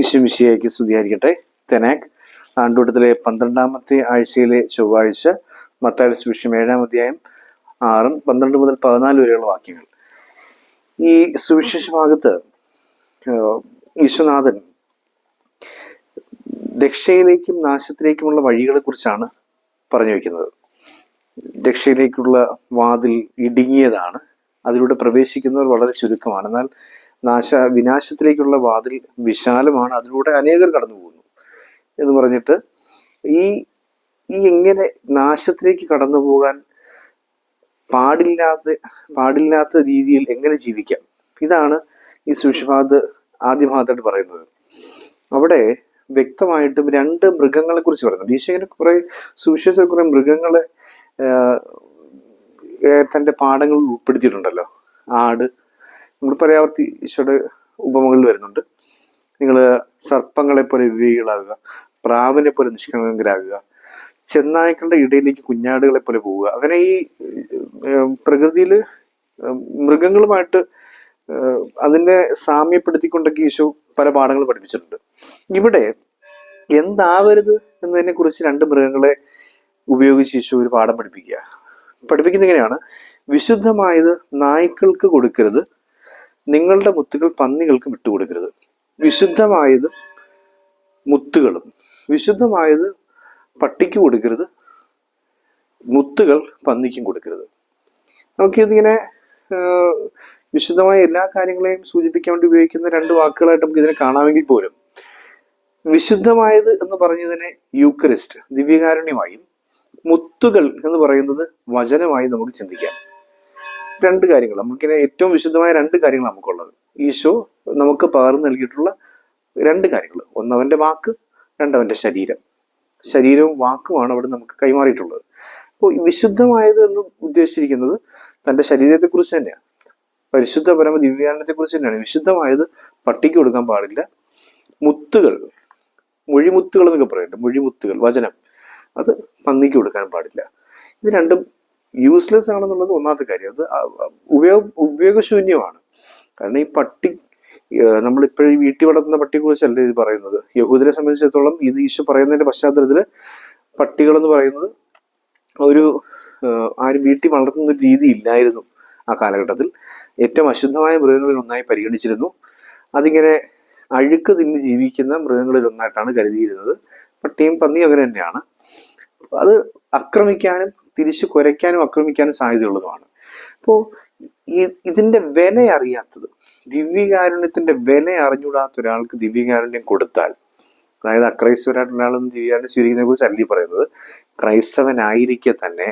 ഈശോമിശിഹായ്ക്ക് സ്തുതിയായിരിക്കട്ടെ. തെനാക് ആണ്ടുവട്ടത്തിലെ 12ാമത്തെ ആഴ്ചയിലെ ചൊവ്വാഴ്ച, മത്തായിയുടെ സുവിശേഷം 7-ാം അധ്യായം 6, 12 മുതൽ 14 വരെയുള്ള വാക്യങ്ങൾ. ഈ സുവിശേഷ ഭാഗത്ത് ഈശോനാഥൻ രക്ഷയിലേക്കും നാശത്തിലേക്കുമുള്ള വഴികളെ കുറിച്ചാണ് പറഞ്ഞു വയ്ക്കുന്നത്. രക്ഷയിലേക്കുള്ള വാതിൽ ഇടുങ്ങിയതാണ്, അതിലൂടെ പ്രവേശിക്കുന്നവർ വളരെ ചുരുക്കമാണ്. എന്നാൽ വിനാശത്തിലേക്കുള്ള വാതിൽ വിശാലമാണ്, അതിലൂടെ അനേകർ കടന്നു പോകുന്നു എന്ന് പറഞ്ഞിട്ട് ഈ എങ്ങനെ നാശത്തിലേക്ക് കടന്നു പോകാൻ പാടില്ലാത്ത രീതിയിൽ എങ്ങനെ ജീവിക്കാം, ഇതാണ് ഈ സുവിശേഷഭാഗത്ത് ആദ്യ ഭാഗത്തായിട്ട് പറയുന്നത്. അവിടെ വ്യക്തമായിട്ടും 2 മൃഗങ്ങളെ കുറിച്ച് പറയുന്നുണ്ട്. ഈശോനെ കുറെ സുവിശേഷ കുറെ മൃഗങ്ങളെ തൻ്റെ പാഠങ്ങളിൽ ഉൾപ്പെടുത്തിയിട്ടുണ്ടല്ലോ. ആട്, നമ്മൾ പറയാവർത്തി ഈശോയുടെ ഉപമകളിൽ വരുന്നുണ്ട്. നിങ്ങൾ സർപ്പങ്ങളെ പോലെ വിവേകികളാകുക, പ്രാവിനെ പോലെ നിഷ്കളങ്കരാകുക, ചെന്നായ്ക്കളുടെ ഇടയിലേക്ക് കുഞ്ഞാടുകളെ പോലെ പോവുക. അങ്ങനെ ഈ പ്രകൃതിയിൽ മൃഗങ്ങളുമായിട്ട് അതിനെ സാമ്യപ്പെടുത്തിക്കൊണ്ടൊക്കെ ഈശോ പല പാഠങ്ങൾ പഠിപ്പിച്ചിട്ടുണ്ട്. ഇവിടെ എന്താവരുത് എന്നതിനെ കുറിച്ച് 2 മൃഗങ്ങളെ ഉപയോഗിച്ച് ഈശോ ഒരു പാഠം പഠിപ്പിക്കുന്നത് ഇങ്ങനെയാണ്: വിശുദ്ധമായത് നായ്ക്കൾക്ക് കൊടുക്കരുത്, നിങ്ങളുടെ മുത്തുകൾ പന്നികൾക്ക് വിട്ടുകൊടുക്കരുത്. വിശുദ്ധമായത് മുത്തുകളും വിശുദ്ധമായത് പട്ടിക്ക് കൊടുക്കരുത്, മുത്തുകൾ പന്നിക്കും കൊടുക്കരുത്. നമുക്കിതിങ്ങനെ വിശുദ്ധമായ എല്ലാ കാര്യങ്ങളെയും സൂചിപ്പിക്കാൻ വേണ്ടി ഉപയോഗിക്കുന്ന 2 വാക്കുകളായിട്ട് നമുക്ക് ഇതിനെ കാണാമെങ്കിൽ പോലും, വിശുദ്ധമായത് എന്ന് പറഞ്ഞതിനെ യൂക്കറിസ്റ്റ് ദിവ്യകാരുണ്യമായും, മുത്തുകൾ എന്ന് പറയുന്നത് വചനമായി നമുക്ക് ചിന്തിക്കാം. 2 കാര്യങ്ങൾ നമുക്കിനെ ഏറ്റവും വിശുദ്ധമായ 2 കാര്യങ്ങൾ നമുക്കുള്ളത്. ഈശോ നമുക്ക് പകർന്നു നൽകിയിട്ടുള്ള 2 കാര്യങ്ങൾ: ഒന്ന് അവന്റെ വാക്ക്, 2 അവന്റെ ശരീരവും വാക്കുമാണ് അവിടെ നമുക്ക് കൈമാറിയിട്ടുള്ളത്. അപ്പോൾ വിശുദ്ധമായത് എന്ന് ഉദ്ദേശിച്ചിരിക്കുന്നത് തൻ്റെ ശരീരത്തെ കുറിച്ച് തന്നെയാണ്, പരിശുദ്ധ പരമ ദിവ്യാനത്തെ കുറിച്ച് തന്നെയാണ്. വിശുദ്ധമായത് പട്ടിക്ക് കൊടുക്കാൻ പാടില്ല. മുത്തുകൾ, മൊഴിമുത്തുകൾ എന്നൊക്കെ പറയുന്നുണ്ട്, മൊഴിമുത്തുകൾ വചനം, അത് പന്നിക്ക് കൊടുക്കാൻ പാടില്ല. ഇത് 2 യൂസ്ലെസ് ആണെന്നുള്ളത് ഒന്നാമത്തെ കാര്യം. അത് ഉപയോഗശൂന്യമാണ്. കാരണം ഈ പട്ടി, നമ്മളിപ്പോഴും വീട്ടിൽ വളർത്തുന്ന പട്ടിയെ കുറിച്ചല്ല ഇത് പറയുന്നത്. യഹൂദരെ സംബന്ധിച്ചിടത്തോളം ഇത് ഈശോ പറയുന്നതിന്റെ പശ്ചാത്തലത്തിൽ പട്ടികൾ എന്ന് പറയുന്നത് ആരും വീട്ടിൽ വളർത്തുന്ന ഒരു രീതി ഇല്ലായിരുന്നു ആ കാലഘട്ടത്തിൽ. ഏറ്റവും അശുദ്ധമായ മൃഗങ്ങളിൽ ഒന്നായി പരിഗണിച്ചിരുന്നു. അതിങ്ങനെ അഴുക്ക് തിന്ന് ജീവിക്കുന്ന മൃഗങ്ങളിൽ ഒന്നായിട്ടാണ് കരുതിയിരുന്നത്. പട്ടിയും പന്നിയും അങ്ങനെ തന്നെയാണ്. അത് ആക്രമിക്കാനും തിരിച്ചു കുരയ്ക്കാനും ആക്രമിക്കാനും സാധ്യതയുള്ളതുമാണ്. അപ്പോൾ ഇതിന്റെ വില അറിയാത്തത്, ദിവ്യകാരുണ്യത്തിന്റെ വില അറിഞ്ഞുകൂടാത്ത ഒരാൾക്ക് ദിവ്യകാരുണ്യം കൊടുത്താൽ, അതായത് അക്രൈസ്തവരായിട്ടുള്ള ആളൊന്നും ദിവ്യകാരുണ്യം സ്വീകരിക്കുന്നതിനെ കുറിച്ച് അല്ല പറയുന്നത്, ക്രൈസ്തവനായിരിക്കെ തന്നെ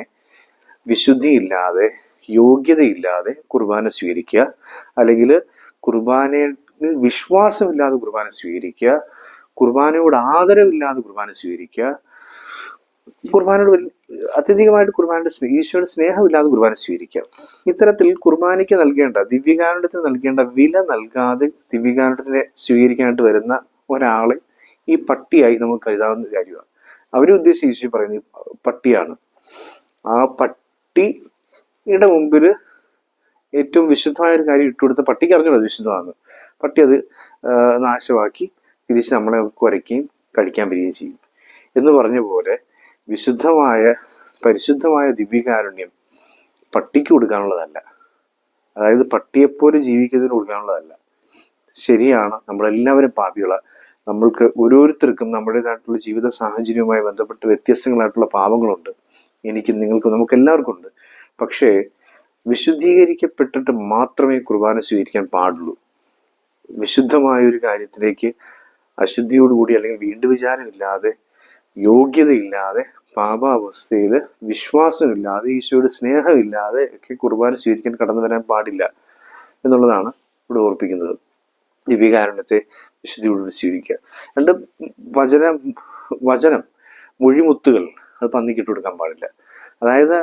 വിശുദ്ധിയില്ലാതെ യോഗ്യതയില്ലാതെ കുർബാന സ്വീകരിക്കുക, അല്ലെങ്കിൽ കുർബാനയിൽ വിശ്വാസമില്ലാതെ കുർബാന സ്വീകരിക്കുക, കുർബാനയോട് ആദരവില്ലാതെ കുർബാന സ്വീകരിക്കുക, കുർബാനയോട് അത്യധികമായിട്ട് ഈശോയുടെ സ്നേഹമില്ലാതെ കുർബാന സ്വീകരിക്കുക. ഇത്തരത്തിൽ കുർബാനയ്ക്ക് നൽകേണ്ട, ദിവ്യകാരുണ്യത്തിന് നൽകേണ്ട വില നൽകാതെ ദിവ്യകാരുണ്യത്തിനെ സ്വീകരിക്കാനായിട്ട് വരുന്ന ഒരാളെ ഈ പട്ടിയായി നമുക്ക് കരുതാവുന്ന കാര്യമാണ്. അവരെ ഉദ്ദേശിച്ച് ഈശോ പറയുന്നത് പട്ടിയാണ്. ആ പട്ടിയുടെ മുമ്പിൽ ഏറ്റവും വിശുദ്ധമായ ഒരു കാര്യം ഇട്ടുകൊടുത്ത പട്ടിക്ക് അറിഞ്ഞത് വിശുദ്ധമാണ്. പട്ടി അത് നാശമാക്കി തിരിച്ച് നമ്മളെ കുരയ്ക്കുകയും കഴിക്കാൻ വരികയും ചെയ്യും. എന്ന് പറഞ്ഞ പോലെ പരിശുദ്ധമായ ദിവ്യകാരുണ്യം പട്ടിക്ക് കൊടുക്കാനുള്ളതല്ല, അതായത് പട്ടിയെപ്പോലെ ജീവിക്കുന്നതിന് കൊടുക്കാനുള്ളതല്ല. ശരിയാണ്, നമ്മളെല്ലാവരും പാപികളാണ്. നമ്മൾക്ക് ഓരോരുത്തർക്കും നമ്മുടേതായിട്ടുള്ള ജീവിത സാഹചര്യവുമായി ബന്ധപ്പെട്ട് വ്യത്യസ്തങ്ങളായിട്ടുള്ള പാപങ്ങളുണ്ട്. എനിക്കും നിങ്ങൾക്കും നമുക്ക് എല്ലാവർക്കും ഉണ്ട്. പക്ഷേ വിശുദ്ധീകരിക്കപ്പെട്ടിട്ട് മാത്രമേ കുർബാന സ്വീകരിക്കാൻ പാടുള്ളൂ. വിശുദ്ധമായ ഒരു കാര്യത്തിലേക്ക് അശുദ്ധിയോടുകൂടി അല്ലെങ്കിൽ വീണ്ടും വിചാരമില്ലാതെ, യോഗ്യതയില്ലാതെ, പാപാവസ്ഥയിൽ വിശ്വാസമില്ലാതെ, ഈശോയുടെ സ്നേഹമില്ലാതെ ഒക്കെ കുർബാന സ്വീകരിക്കാൻ കടന്നു വരാൻ പാടില്ല എന്നുള്ളതാണ് ഇവിടെ ഓർപ്പിക്കുന്നത്. ദിവ്യകാരുണ്യത്തെ വിശുദ്ധിയോടുകൂടി സ്വീകരിക്കുക. 2 വചനം മൊഴിമുത്തുകൾ, അത് പന്നിക്കിട്ട് കൊടുക്കാൻ പാടില്ല. അതായത്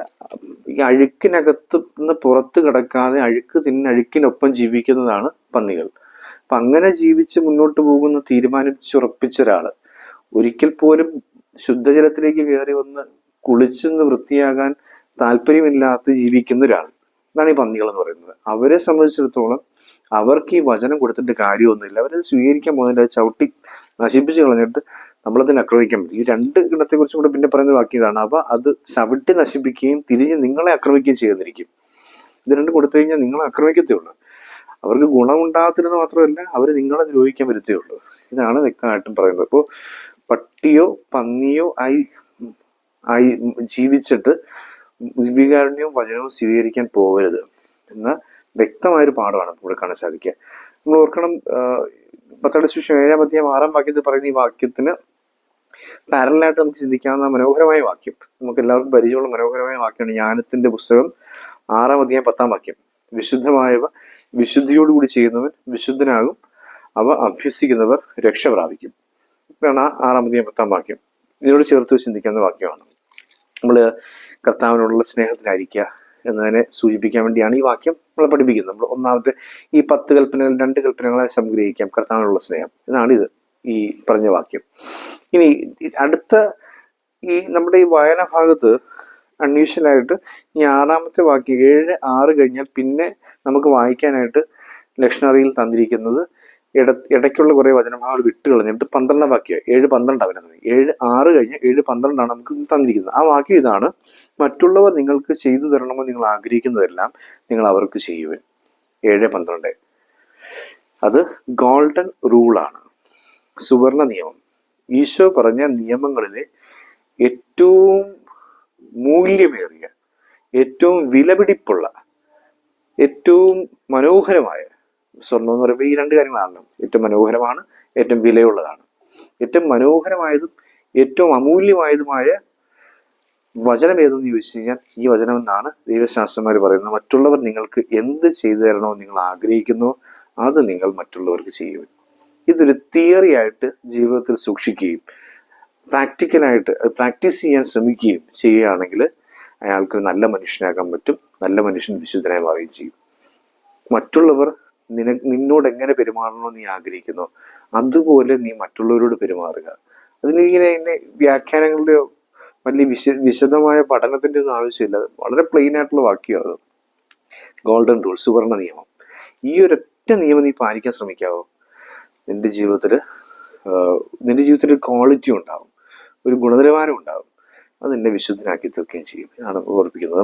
ഈ അഴുക്കിനകത്ത് നിന്ന് പുറത്ത് കിടക്കാതെ അഴുക്കിനൊപ്പം ജീവിക്കുന്നതാണ് പന്നികൾ. അപ്പൊ അങ്ങനെ ജീവിച്ച് മുന്നോട്ട് പോകുന്ന തീരുമാനിച്ചുറപ്പിച്ച ഒരാള്, ഒരിക്കൽ പോലും ശുദ്ധജലത്തിലേക്ക് കയറി വന്ന് കുളിച്ചെന്ന് വൃത്തിയാകാൻ താല്പര്യമില്ലാത്ത ജീവിക്കുന്ന ഒരാൾ, ഇതാണ് ഈ പന്നികൾ എന്ന് പറയുന്നത്. അവരെ സംബന്ധിച്ചിടത്തോളം അവർക്ക് ഈ വചനം കൊടുത്തിട്ട് കാര്യമൊന്നുമില്ല. അവരത് സ്വീകരിക്കാൻ പോകുന്നില്ല, ചവിട്ടി നശിപ്പിച്ച് കളഞ്ഞിട്ട് നമ്മളതിനെ ആക്രമിക്കാൻ പറ്റും. ഈ രണ്ട് ഗുണത്തെക്കുറിച്ചും കൂടെ പിന്നെ പറയുന്ന വാക്യതാണ്. അവ അത് ചവിട്ടി നശിപ്പിക്കുകയും തിരിഞ്ഞ് നിങ്ങളെ ആക്രമിക്കുകയും ചെയ്യുന്നിരിക്കും. ഇത് രണ്ടും കൊടുത്തു കഴിഞ്ഞാൽ നിങ്ങളെ ആക്രമിക്കത്തേ ഉള്ളൂ. അവർക്ക് ഗുണമുണ്ടാകത്തില്ലെന്ന് മാത്രമല്ല, അവർ നിങ്ങളെ ദ്രോഹിക്കാൻ വരുത്തേ ഉള്ളൂ. ഇതാണ് വ്യക്തമായിട്ടും പറയുന്നത്. അപ്പോൾ പട്ടിയോ പന്നിയോ ആയി ജീവിച്ചിട്ട് ദിവ്യകാരുണ്യവും വചനവും സ്വീകരിക്കാൻ പോകരുത് എന്ന വ്യക്തമായൊരു പാഠമാണ് ഇവിടെ കാണാൻ സാധിക്കുക. നമ്മൾ ഓർക്കണം, പത്താം സുവിശേഷം 7-ാം അധ്യായം 6-ാം വാക്യത്തിൽ പറയുന്ന ഈ വാക്യത്തിന് പാരലായിട്ട് നമുക്ക് ചിന്തിക്കാവുന്ന മനോഹരമായ വാക്യം, നമുക്ക് എല്ലാവർക്കും പരിചയമുള്ള മനോഹരമായ വാക്യമാണ് ജ്ഞാനത്തിന്റെ പുസ്തകം 6-ാം അധ്യായം 10-ാം വാക്യം. വിശുദ്ധമായവ വിശുദ്ധിയോടുകൂടി ചെയ്യുന്നവൻ വിശുദ്ധനാകും, അവ അഭ്യസിക്കുന്നവർ രക്ഷ പ്രാപിക്കും. ഇതാണ് 6-ാം അധ്യായം 10-ാം വാക്യം. ഇതിനോട് ചേർത്ത് ചിന്തിക്കുന്ന വാക്യമാണ്. നമ്മൾ കർത്താവിനോടുള്ള സ്നേഹത്തിലായിരിക്കുക എന്നതിനെ സൂചിപ്പിക്കാൻ വേണ്ടിയാണ് ഈ വാക്യം നമ്മളെ പഠിപ്പിക്കുന്നത്. നമ്മൾ ഒന്നാമത്തെ ഈ 10 കൽപ്പനകൾ 2 കൽപ്പനകളെ സംഗ്രഹിക്കാം, കർത്താവിനുള്ള സ്നേഹം. ഇതാണ് ഇത് ഈ പറഞ്ഞ വാക്യം. ഇനി അടുത്ത ഈ നമ്മുടെ ഈ വായനാ ഭാഗത്ത് അൺയൂഷ്വലായിട്ട് ഈ 6-ാമത്തെ വാക്യം 7-6 കഴിഞ്ഞാൽ പിന്നെ നമുക്ക് വായിക്കാനായിട്ട് ലക്ഷണറിയിൽ തന്നിരിക്കുന്നത് ഇടയ്ക്കുള്ള കുറെ വചനഭാഗങ്ങൾ വിട്ട് കളഞ്ഞിട്ട് 12-ാം വാക്യം 7:12 അവനത് 7:6 കഴിഞ്ഞ് 7:12 നമുക്ക് തന്നിരിക്കുന്നത്. ആ വാക്യം ഇതാണ്: മറ്റുള്ളവർ നിങ്ങൾക്ക് ചെയ്തു തരണമെന്ന് നിങ്ങൾ ആഗ്രഹിക്കുന്നതെല്ലാം നിങ്ങൾ അവർക്ക് ചെയ്യുവൻ. 7:12. അത് ഗോൾഡൻ റൂളാണ്, സുവർണ നിയമം. ഈശോ പറഞ്ഞ നിയമങ്ങളിലെ ഏറ്റവും മൂല്യമേറിയ, ഏറ്റവും വിലപിടിപ്പുള്ള, ഏറ്റവും മനോഹരമായ, സ്വർണം എന്ന് പറയുമ്പോൾ ഈ രണ്ട് കാര്യങ്ങളാണല്ലോ. ഏറ്റവും മനോഹരമാണ്, ഏറ്റവും വിലയുള്ളതാണ്. ഏറ്റവും മനോഹരമായതും ഏറ്റവും അമൂല്യമായതുമായ വചനം ഏതെന്ന് ചോദിച്ചു കഴിഞ്ഞാൽ ഈ വചനം എന്നാണ് ദൈവശാസ്ത്രന്മാർ പറയുന്നത്. മറ്റുള്ളവർ നിങ്ങൾക്ക് എന്ത് ചെയ്തു തരണമെന്ന് നിങ്ങൾ ആഗ്രഹിക്കുന്നോ അത് നിങ്ങൾ മറ്റുള്ളവർക്ക് ചെയ്യുക. ഇതൊരു തിയറി ആയിട്ട് ജീവിതത്തിൽ സൂക്ഷിക്കുകയും പ്രാക്ടിക്കലായിട്ട് പ്രാക്ടീസ് ചെയ്യാൻ ശ്രമിക്കുകയും ചെയ്യുകയാണെങ്കിൽ അയാൾക്ക് നല്ല മനുഷ്യനാകാൻ പറ്റും. നല്ല മനുഷ്യൻ വിശുദ്ധനായി മാറുകയും ചെയ്യും. മറ്റുള്ളവർ നിന്നോട് എങ്ങനെ പെരുമാറണമെന്ന് നീ ആഗ്രഹിക്കുന്നോ അതുപോലെ നീ മറ്റുള്ളവരോട് പെരുമാറുക. അതിനിങ്ങനെ വ്യാഖ്യാനങ്ങളുടെയോ വലിയ വിശദമായ പഠനത്തിന്റെ ഒന്നും ആവശ്യമില്ല. വളരെ പ്ലെയിൻ ആയിട്ടുള്ള വാക്യം അത്. ഗോൾഡൻ റൂൾ, സുവർണ നിയമം. ഈ ഒരൊറ്റ നിയമം നീ പാലിക്കാൻ ശ്രമിക്കാവോ, നിന്റെ ജീവിതത്തിൽ ഒരു ക്വാളിറ്റി ഉണ്ടാവും, ഒരു ഗുണനിലവാരം ഉണ്ടാവും. അത് എന്നെ വിശുദ്ധനാക്കി തീർക്കുകയും ചെയ്യും. ഇതാണ് ഓർപ്പിക്കുന്നത്.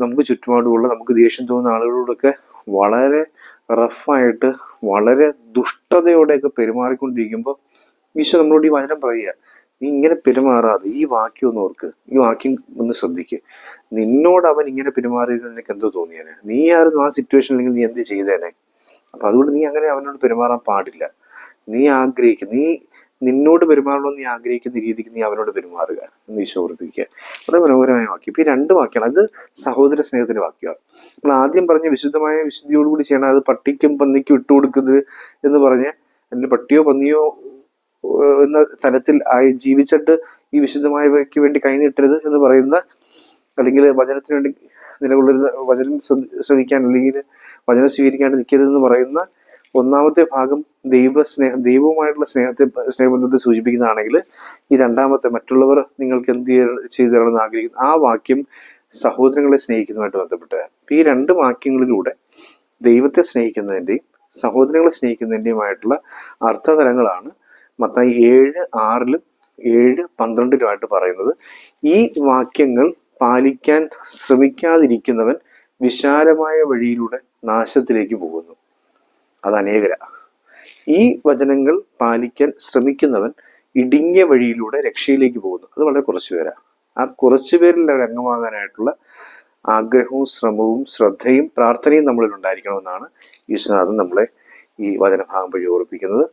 നമുക്ക് ചുറ്റുപാടുമുള്ള നമുക്ക് ദേഷ്യം തോന്നുന്ന ആളുകളോടൊക്കെ വളരെ റഫായിട്ട് വളരെ ദുഷ്ടതയോടെയൊക്കെ പെരുമാറിക്കൊണ്ടിരിക്കുമ്പോൾ ഈശോ നമ്മളോട് ഈ വചനം പറയുക: നീ ഇങ്ങനെ പെരുമാറാതെ ഈ വാക്യം ഒന്ന് ഓർക്ക്, ഈ വാക്യം ഒന്ന് ശ്രദ്ധിക്കുക. നിന്നോട് അവൻ ഇങ്ങനെ പെരുമാറിയത് നിനക്ക് എന്തോ തോന്നിയേനെ, നീ ആയിരുന്നു ആ സിറ്റുവേഷനിലെങ്കിൽ നീ എന്ത് ചെയ്തേനെ. അപ്പൊ അതുകൊണ്ട് നീ അങ്ങനെ അവനോട് പെരുമാറാൻ പാടില്ല. നിന്നോട് പെരുമാറണമെന്ന് നീ ആഗ്രഹിക്കുന്ന രീതിക്ക് നീ അവനോട് പെരുമാറുക എന്ന് ഈശോ ഓർപ്പിക്കുക. വളരെ മനോഹരമായ വാക്യം. ഇപ്പൊ ഈ 2 വാക്യമാണ്. അത് സഹോദര സ്നേഹത്തിന്റെ വാക്യമാണ്. നമ്മൾ ആദ്യം പറഞ്ഞ വിശുദ്ധിയോടുകൂടി ചെയ്യണം, അത് പട്ടിക്കും പന്നിക്കും ഇട്ടുകൊടുക്കുന്നത് എന്ന് പറഞ്ഞ് അതിന്റെ പട്ടിയോ പന്നിയോ എന്ന തലത്തിൽ ജീവിച്ചിട്ട് ഈ വിശുദ്ധമായവയ്ക്ക് വേണ്ടി കൈനീട്ടരുത് എന്ന് പറയുന്ന, അല്ലെങ്കിൽ വചനത്തിന് വേണ്ടി നിലകൊള്ളരുത്, വചനം ശ്രമിക്കാൻ അല്ലെങ്കിൽ വചനം സ്വീകരിക്കാണ്ട് നിൽക്കരുതെന്ന് പറയുന്ന ഒന്നാമത്തെ ഭാഗം ദൈവവുമായിട്ടുള്ള സ്നേഹബന്ധത്തെ സൂചിപ്പിക്കുന്നതാണെങ്കിൽ, ഈ രണ്ടാമത്തെ മറ്റുള്ളവർ നിങ്ങൾക്ക് എന്ത് ചെയ്തു തരണമെന്ന് ആഗ്രഹിക്കുന്നു ആ വാക്യം സഹോദരങ്ങളെ സ്നേഹിക്കുന്നതുമായിട്ട് ബന്ധപ്പെട്ട്. ഈ 2 വാക്യങ്ങളിലൂടെ ദൈവത്തെ സ്നേഹിക്കുന്നതിൻ്റെയും സഹോദരങ്ങളെ സ്നേഹിക്കുന്നതിൻ്റെയുമായിട്ടുള്ള അർത്ഥതലങ്ങളാണ് മത്തായി 7:6 7:12 പറയുന്നത്. ഈ വാക്യങ്ങൾ പാലിക്കാൻ ശ്രമിക്കാതിരിക്കുന്നവൻ വിശാലമായ വഴിയിലൂടെ നാശത്തിലേക്ക് പോകുന്നു, അത് അനേകരാ. ഈ വചനങ്ങൾ പാലിക്കാൻ ശ്രമിക്കുന്നവൻ ഇടുങ്ങിയ വഴിയിലൂടെ രക്ഷയിലേക്ക് പോകുന്നു, അത് വളരെ കുറച്ചു പേരാ. ആ കുറച്ചു പേരിൽ അംഗമാകാനായിട്ടുള്ള ആഗ്രഹവും ശ്രമവും ശ്രദ്ധയും പ്രാർത്ഥനയും നമ്മളിൽ ഉണ്ടായിരിക്കണമെന്നാണ് ഈശ്വരനാഥൻ നമ്മളെ ഈ വചനഭാഗം വഴി ഓർപ്പിക്കുന്നത്.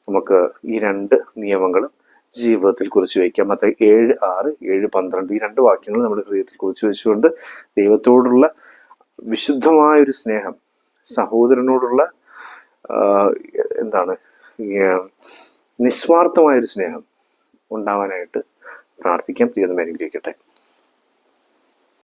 നമുക്ക് ഈ 2 നിയമങ്ങളും ജീവിതത്തിൽ കുറിച്ച് വയ്ക്കാം. മത്തായി 7:6 7:12 ഈ 2 വാക്യങ്ങൾ നമ്മുടെ ഹൃദയത്തിൽ കുറിച്ച് വെച്ചുകൊണ്ട് ദൈവത്തോടുള്ള വിശുദ്ധമായൊരു സ്നേഹം, സഹോദരനോടുള്ള നിസ്വാർത്ഥമായൊരു സ്നേഹം ഉണ്ടാവാനായിട്ട് പ്രാർത്ഥിക്കാം. ദൈവം അനുഗ്രഹിക്കട്ടെ.